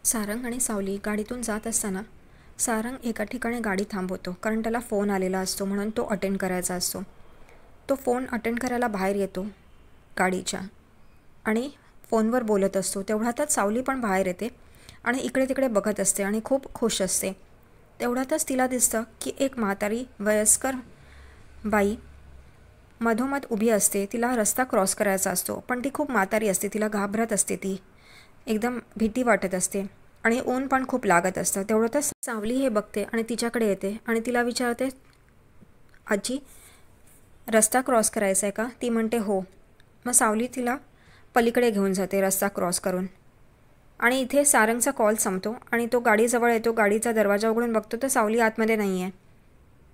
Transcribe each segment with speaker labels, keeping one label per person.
Speaker 1: सारंग आणि सावली गाडीतून जात असताना सारंग एका ठिकाणी गाडी थांबवतो, कारण त्याला फोन आलेला असतो म्हणून तो अटेंड करायचा असतो. तो फोन अटेंड करायला बाहेर येतो गाडीच्या आणि फोनवर बोलत असतो. तेवढ्यातच सावली पण बाहेर येते आणि इकडे तिकडे बघत असते आणि खूप खुश असते. तेवढ्यातच तिला दिसतं की एक म्हातारी वयस्कर बाई मधोमध उभी असते. तिला रस्ता क्रॉस करायचा असतो, पण ती खूप म्हातारी असते. तिला घाबरत असते, ती एकदम भीती वाटत असते आणि ऊन पण खूप लागत असतं. तेवढ्यातच सावली हे बघते आणि तिच्याकडे येते आणि तिला विचारते, आजी रस्ता क्रॉस करायचा आहे का? ती म्हणते हो. मग सावली तिला पलीकडे घेऊन जाते रस्ता क्रॉस करून. आणि इथे सारंगचा कॉल संपतो आणि तो गाडीजवळ येतो. गाडीचा दरवाजा उघडून बघतो तर सावली आतमध्ये नाही आहे.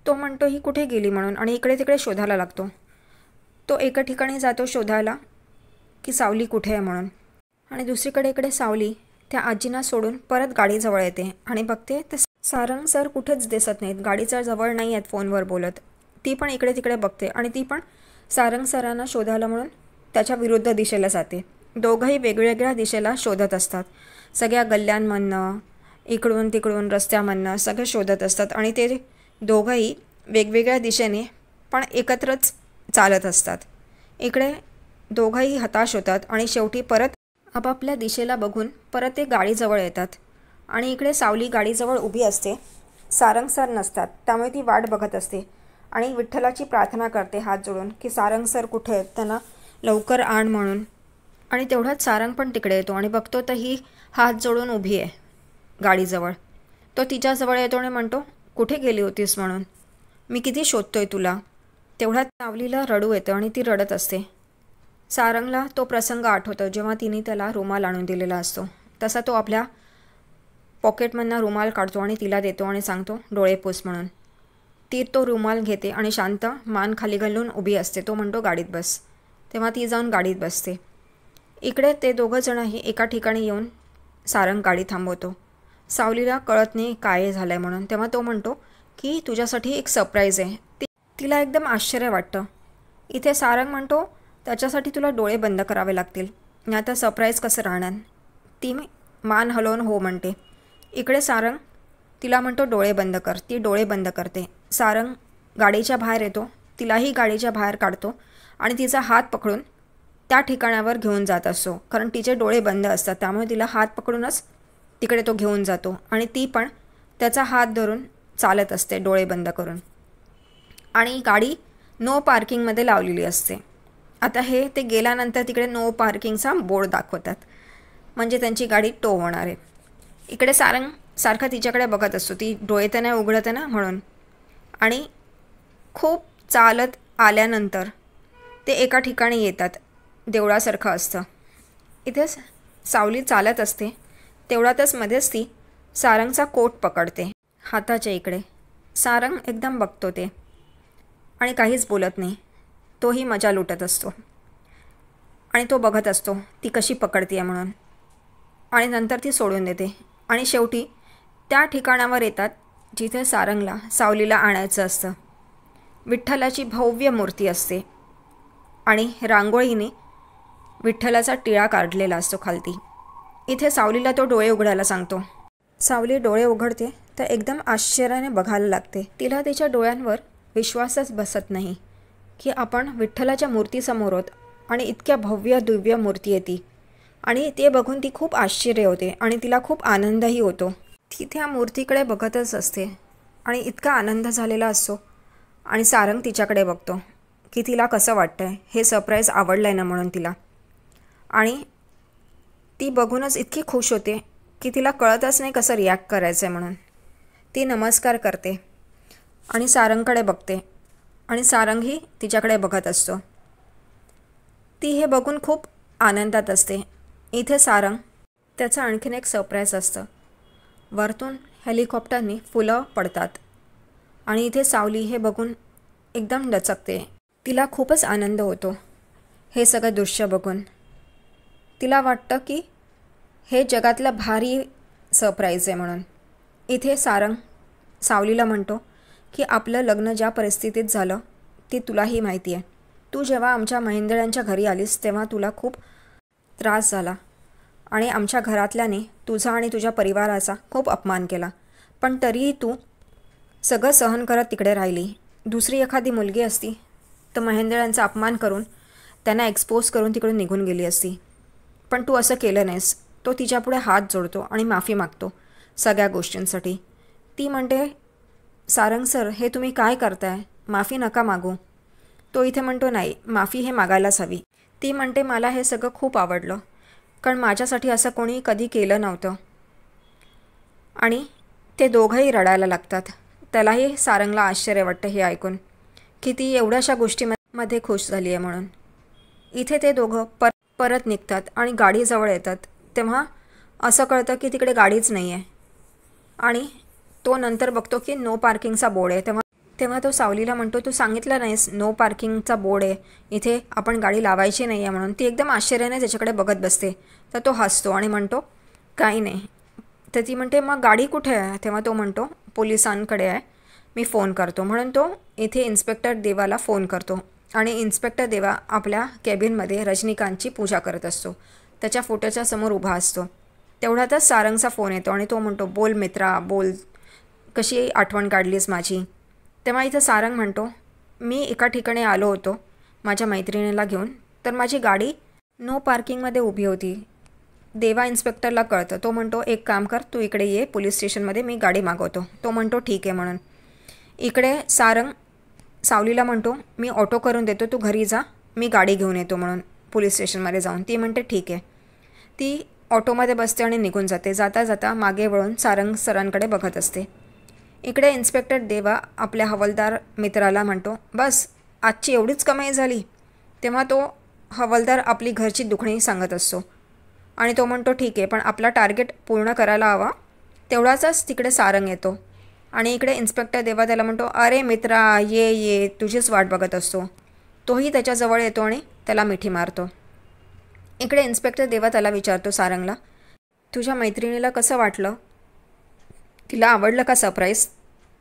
Speaker 1: तो म्हणतो ही कुठे गेली म्हणून आणि इकडे तिकडे शोधायला लागतो. तो एका ठिकाणी जातो शोधायला की सावली कुठे आहे म्हणून. आणि दुसरीकडे इकडे सावली त्या आजींना सोडून परत गाडीजवळ येते आणि बघते तर सारंग सर कुठेच दिसत नाहीत. गाडीच्या जवळ नाही आहेत फोनवर बोलत. ती पण इकडे तिकडे बघते आणि ती पण सारंग सरांना शोधायला म्हणून त्याच्या विरुद्ध दिशेला जाते. दोघंही वेगवेगळ्या दिशेला शोधत असतात. सगळ्या गल्ल्यांमधनं इकडून तिकडून रस्त्यामधनं सगळे शोधत असतात आणि ते दोघंही वेगवेगळ्या दिशेने पण एकत्रच चालत असतात. इकडे दोघंही हताश होतात आणि शेवटी परत आपापल्या दिशेला बघून परत ते गाडीजवळ येतात. आणि इकडे सावली गाडीजवळ उभी असते. सारंग सर नसतात, त्यामुळे ती वाट बघत असते आणि विठ्ठलाची प्रार्थना करते हात जोडून की सारंग सर कुठे आहेत, त्यांना लवकर आण म्हणून. आणि तेवढ्यात सारंग पण तिकडे येतो आणि बघतो तर ही हात जोडून उभी आहे गाडीजवळ. तो तिच्याजवळ येतो आणि म्हणतो, कुठे गेली होतीस म्हणून, मी किती शोधतोय तुला. तेवढ्यात सावलीला रडू येतं आणि ती रडत असते. सारंगला तो प्रसंग आठवतो जेव्हा तिने त्याला रुमाल आणून दिलेला असतो. तसा तो आपल्या पॉकेटमधनं रुमाल काढतो आणि तिला देतो आणि सांगतो डोळे पुस म्हणून. ती तो रुमाल घेते आणि शांत मान खाली घालून उभी असते. तो म्हणतो गाडीत बस. तेव्हा ती जाऊन गाडीत बसते. इकडे ते दोघंजणही एका ठिकाणी येऊन सारंग गाडी थांबवतो. सावलीला कळत नाही काय झालं आहे म्हणून. तेव्हा तो म्हणतो की तुझ्यासाठी एक सरप्राईज आहे. तिला एकदम आश्चर्य वाटतं. इथे सारंग म्हणतो त्याच्यासाठी तुला डोळे बंद करावे लागतील, नाही आता सरप्राईज कसं राहणार. ती मान हलवून हो म्हणते. इकडे सारंग तिला म्हणतो डोळे बंद कर. ती डोळे बंद करते. सारंग गाडीच्या बाहेर येतो, तिलाही गाडीच्या बाहेर काढतो आणि तिचा हात पकडून त्या ठिकाणावर घेऊन जात असतो. कारण तिचे डोळे बंद असतात, त्यामुळे तिला हात पकडूनच तिकडे तो घेऊन जातो आणि ती पण त्याचा हात धरून चालत असते डोळे बंद करून. आणि गाडी नो पार्किंगमध्ये लावलेली असते. आता हे ते गेल्यानंतर तिकडे नो पार्किंगचा बोर्ड दाखवतात, म्हणजे त्यांची गाडी टो होणार आहे. इकडे सारंग सारखा तिच्याकडे बघत असतो, ती डोळे तर नाही उघडत ना म्हणून. आणि खूप चालत आल्यानंतर ते एका ठिकाणी येतात, देवळासारखं असतं. इथे सावली चालत असते. तेवढ्यातच मध्येच ती सारंगचा कोट पकडते हाताच्या इकडे. सारंग एकदम बघतो ते आणि काहीच बोलत नाही. तोही मजा लुटत असतो आणि तो बघत असतो ती कशी पकडते म्हणून. आणि नंतर ती सोडून देते आणि शेवटी त्या ठिकाणावर येतात जिथे सारंगला सावलीला आणायचं असतं. विठ्ठलाची भव्य मूर्ती असते आणि रांगोळीने विठ्ठलाचा टिळा काढलेला असतो खालती. इथे सावलीला तो डोळे उघडायला सांगतो. सावली डोळे उघडते तर एकदम आश्चर्याने बघायला लागते. तिला तिच्या डोळ्यांवर विश्वासच बसत नाही की आपण विठ्ठलाच्या मूर्तीसमोर आहोत आणि इतक्या भव्य दिव्य मूर्ती आहे ती. आणि ते बघून ती खूप आश्चर्य होते आणि तिला खूप आनंदही होतो. ती त्या मूर्तीकडे बघतच असते आणि इतका आनंद झालेला असतो. आणि सारंग तिच्याकडे बघतो की तिला कसं वाटतं आहे, हे सरप्राईज आवडलं आहे ना म्हणून तिला. आणि ती बघूनच इतकी खुश होते की तिला कळतच नाही कसं रिॲक्ट करायचं आहे म्हणून. ती नमस्कार करते आणि सारंगकडे बघते आणि सारंगही तिच्याकडे बघत असतो. ती हे बघून खूप आनंदात असते. इथे सारंग त्याचं आणखीन एक सरप्राईज असतं. वरतून हेलिकॉप्टरनी फुलं पडतात आणि इथे सावली हे बघून एकदम डचकते. तिला खूपच आनंद होतो हे सगळं दृश्य बघून. तिला वाटतं की हे जगातलं भारी सरप्राईज आहे म्हणून. इथे सारंग सावलीला म्हणतो की आपलं लग्न ज्या परिस्थितीत झालं ती तुलाही माहिती आहे. तू जेव्हा आमच्या महेंद्रांच्या घरी आलीस तेव्हा तुला खूप त्रास झाला आणि आमच्या घरातल्याने तुझा आणि तुझ्या परिवाराचा खूप अपमान केला, पण तरीही तू सगळं सहन करत तिकडे राहिली. दुसरी एखादी मुलगी असती तर महेंद्र यांचा अपमान करून त्यांना एक्सपोज करून तिकडून निघून गेली असती, पण तू असं केलं नाहीस. तो तिच्यापुढे हात जोडतो आणि माफी मागतो सगळ्या गोष्टींसाठी. ती म्हणते, सारंग सर, हे तुम्ही काय करताय, माफी नका मागू. तो इथे म्हणतो, नाही, माफी हे मागायलाच हवी. ती म्हणते, मला हे सगळं खूप आवडलं, कारण माझ्यासाठी असं कोणी कधी केलं नव्हतं. आणि ते दोघंही रडायला लागतात. त्यालाही सारंगला आश्चर्य वाटतं हे ऐकून की ती एवढ्याशा गोष्टीमध्ये खुश झाली आहे म्हणून. इथे ते दोघं परत निघतात आणि गाडीजवळ येतात तेव्हा असं कळतं की तिकडे गाडीच नाही आहे. आणि तो नंतर बघतो की नो पार्किंगचा बोर्ड आहे. तेव्हा तो सावलीला म्हणतो, तू सांगितलं नाहीस नो पार्किंगचा बोर्ड आहे, इथे आपण गाडी लावायची नाही आहे म्हणून. ती एकदम आश्चर्याने त्याच्याकडे बघत बसते. तर तो हसतो आणि म्हणतो, काही नाही. तर ती म्हणते, मग गाडी कुठे आहे? तेव्हा तो म्हणतो, पोलिसांकडे आहे, मी फोन करतो. म्हणून तो इथे इन्स्पेक्टर देवाला फोन करतो आणि इन्स्पेक्टर देवा आपल्या कॅबिनमध्ये रजनीकांतची पूजा करत असतो. त्याच्या फोटोच्या समोर उभा असतो. तेवढ्यातच सारंगचा फोन येतो आणि तो म्हणतो, बोल मित्रा, बोल, कशी आठवण काढलीस माझी. तेव्हा इथं सारंग म्हणतो, मी एका ठिकाणी आलो होतो माझ्या मैत्रिणीला घेऊन, तर माझी गाडी नो पार्किंगमध्ये उभी होती. देवा इन्स्पेक्टरला कळतं. तो म्हणतो, एक काम कर, तू इकडे ये पोलीस स्टेशनमध्ये, मी गाडी मागवतो. तो म्हणतो, ठीक आहे म्हणून. इकडे सारंग सावलीला म्हणतो, मी ऑटो करून देतो, तू घरी जा, मी गाडी घेऊन येतो म्हणून पोलीस स्टेशनमध्ये जाऊन. ती म्हणते, ठीक आहे. ती ऑटोमध्ये बसते आणि निघून जाते. जाता जाता मागे वळून सारंग सरांकडे बघत असते. इकडे इन्स्पेक्टर देवा आपल्या हवालदार मित्राला म्हणतो, बस आजची एवढीच कमाई झाली. तेव्हा तो हवालदार आपली घरची दुखणी सांगत असतो आणि तो म्हणतो, ठीक आहे, पण आपला टार्गेट पूर्ण करायला हवा. तेवढाच तिकडे सारंग येतो आणि इकडे इन्स्पेक्टर देवा त्याला म्हणतो, अरे मित्रा, ये ये, तुझीच वाट बघत असतो. तोही त्याच्याजवळ येतो आणि त्याला मिठी मारतो. इकडे इन्स्पेक्टर देवा त्याला विचारतो, सारंगला, तुझ्या मैत्रिणीला कसं वाटलं, तिला आवडलं का सरप्राईज,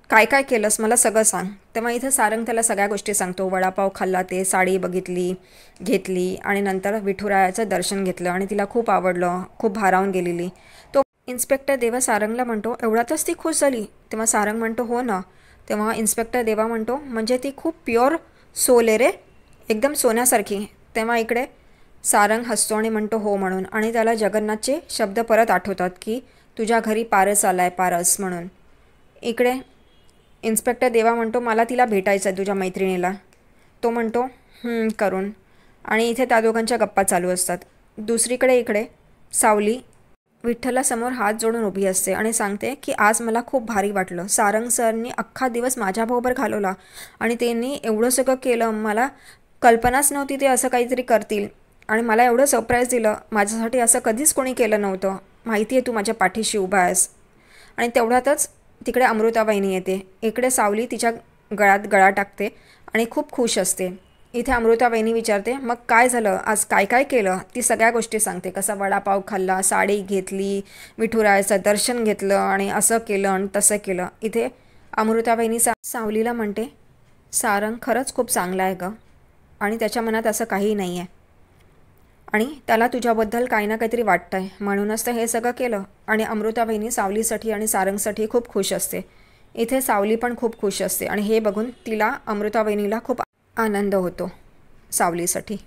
Speaker 1: काय काय केलंस, मला सगळं सांग. तेव्हा इथं सारंग त्याला सगळ्या गोष्टी सांगतो. वडापाव खाल्ला, ते साडी बघितली, घेतली आणि नंतर विठुरायाचं दर्शन घेतलं आणि तिला खूप आवडलं, खूप भारावून गेलेली. तो इन्स्पेक्टर देवा सारंगला म्हणतो, एवढ्यातच ती खुश झाली. तेव्हा सारंग म्हणतो, हो ना. तेव्हा इन्स्पेक्टर देवा म्हणतो, म्हणजे ती खूप प्युअर सोल आहे रे, एकदम सोन्यासारखी. तेव्हा इकडे सारंग हसतो आणि म्हणतो, हो म्हणून. आणि त्याला जगन्नाथचे शब्द परत आठवतात की तुझ्या घरी पारस आलाय, पारस म्हणून. इकडे इन्स्पेक्टर देवा म्हणतो, मला तिला भेटायचं आहे, तुझ्या मैत्रिणीला. तो म्हणतो, करून. आणि इथे त्या दोघांच्या गप्पा चालू असतात. दुसरीकडे इकडे सावली विठ्ठलासमोर हात जोडून उभी असते आणि सांगते की आज मला खूप भारी वाटलं. सारंग सरनी अख्खा दिवस माझ्याबरोबर घालवला आणि त्यांनी एवढं सगळं केलं, मला कल्पनाच नव्हती ते असं काहीतरी करतील आणि मला एवढं सरप्राईज दिलं. माझ्यासाठी असं कधीच कोणी केलं नव्हतं. माहिती आहे तू माझ्या पाठीशी उभा आहेस. आणि तेवढ्यातच तिकडे अमृताबाईनी येते. इकडे सावली तिच्या गळ्यात गळा टाकते आणि खूप खुश असते. इथे अमृताबाईनी विचारते, मग काय झालं, आज काय काय केलं. ती सगळ्या गोष्टी सांगते, कसा वडापाव खाल्ला, साडी घेतली, विठुरायाचं दर्शन घेतलं आणि असं केलं आणि तसं केलं. इथे अमृताबाईनी सावलीला म्हणते, सारंग खरंच खूप चांगला आहे गं आणि त्याच्या मनात असं काही नाही आहे आणि त्याला तुझ्याबद्दल काही ना काहीतरी वाटतं आहे, म्हणूनच तर हे सगळं केलं. आणि अमृताबाईनी सावलीसाठी आणि सारंगसाठी खूप खुश असते. इथे सावली पण खूप खुश असते आणि हे बघून तिला अमृताबाईनीला खूप आनंद होतो सावलीसाठी.